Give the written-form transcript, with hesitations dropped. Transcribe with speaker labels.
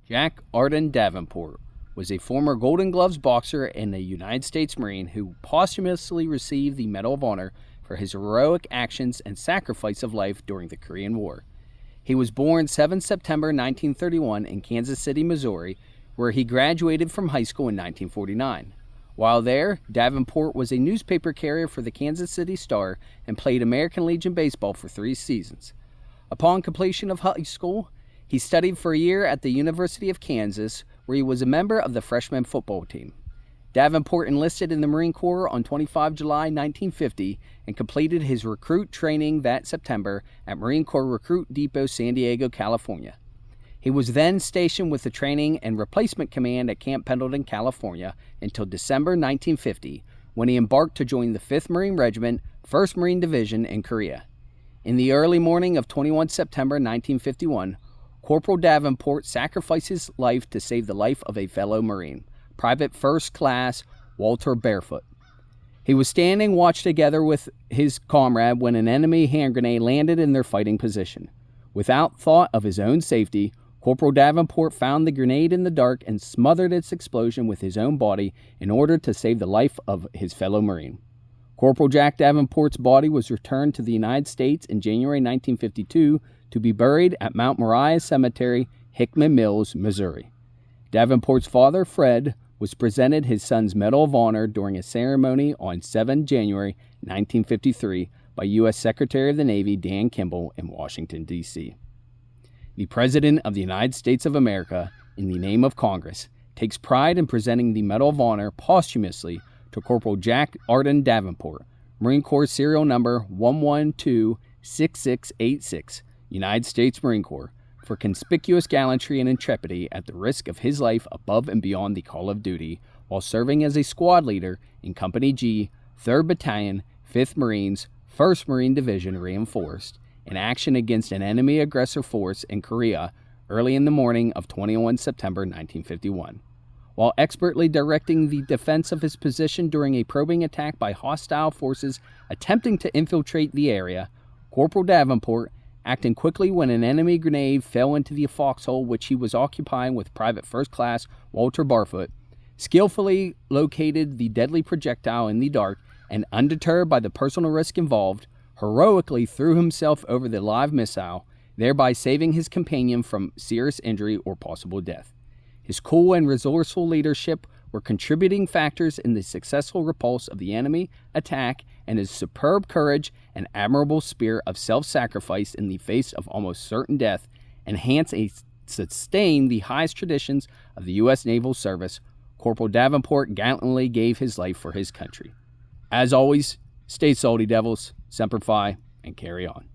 Speaker 1: Jack Arden Davenport was a former Golden Gloves boxer and a United States Marine who posthumously received the Medal of Honor for his heroic actions and sacrifice of life during the Korean War. He was born 7 September 1931 in Kansas City, Missouri, where he graduated from high school in 1949. While there, Davenport was a newspaper carrier for the Kansas City Star and played American Legion baseball for 3 seasons. Upon completion of high school, he studied for a year at the University of Kansas, where he was a member of the freshman football team. Davenport enlisted in the Marine Corps on 25 July 1950 and completed his recruit training that September at Marine Corps Recruit Depot, San Diego, California. He was then stationed with the Training and Replacement Command at Camp Pendleton, California, until December 1950, when he embarked to join the 5th Marine Regiment, 1st Marine Division in Korea. In the early morning of 21 September 1951, Corporal Davenport sacrificed his life to save the life of a fellow Marine, Private First Class Walter Barfoot. He was standing watch together with his comrade when an enemy hand grenade landed in their fighting position. Without thought of his own safety, Corporal Davenport found the grenade in the dark and smothered its explosion with his own body in order to save the life of his fellow Marine. Corporal Jack Davenport's body was returned to the United States in January 1952 to be buried at Mount Moriah Cemetery, Hickman Mills, Missouri. Davenport's father, Fred, was presented his son's Medal of Honor during a ceremony on 7 January 1953 by U.S. Secretary of the Navy Dan Kimball in Washington, D.C. The President of the United States of America, in the name of Congress, takes pride in presenting the Medal of Honor posthumously to Corporal Jack Arden Davenport, Marine Corps Serial Number 1126686, United States Marine Corps, for conspicuous gallantry and intrepidity at the risk of his life above and beyond the call of duty, while serving as a squad leader in Company G, 3rd Battalion, 5th Marines, 1st Marine Division Reinforced, in action against an enemy aggressor force in Korea early in the morning of 21 September 1951. While expertly directing the defense of his position during a probing attack by hostile forces attempting to infiltrate the area, Corporal Davenport, acting quickly when an enemy grenade fell into the foxhole which he was occupying with Private First Class Walter Barfoot, skillfully located the deadly projectile in the dark and, undeterred by the personal risk involved, heroically threw himself over the live missile, thereby saving his companion from serious injury or possible death. His cool and resourceful leadership were contributing factors in the successful repulse of the enemy attack, and his superb courage and admirable spirit of self-sacrifice in the face of almost certain death enhance and sustain the highest traditions of the U.S. Naval Service. Corporal Davenport gallantly gave his life for his country. As always, stay salty, devils, Semper Fi, and carry on.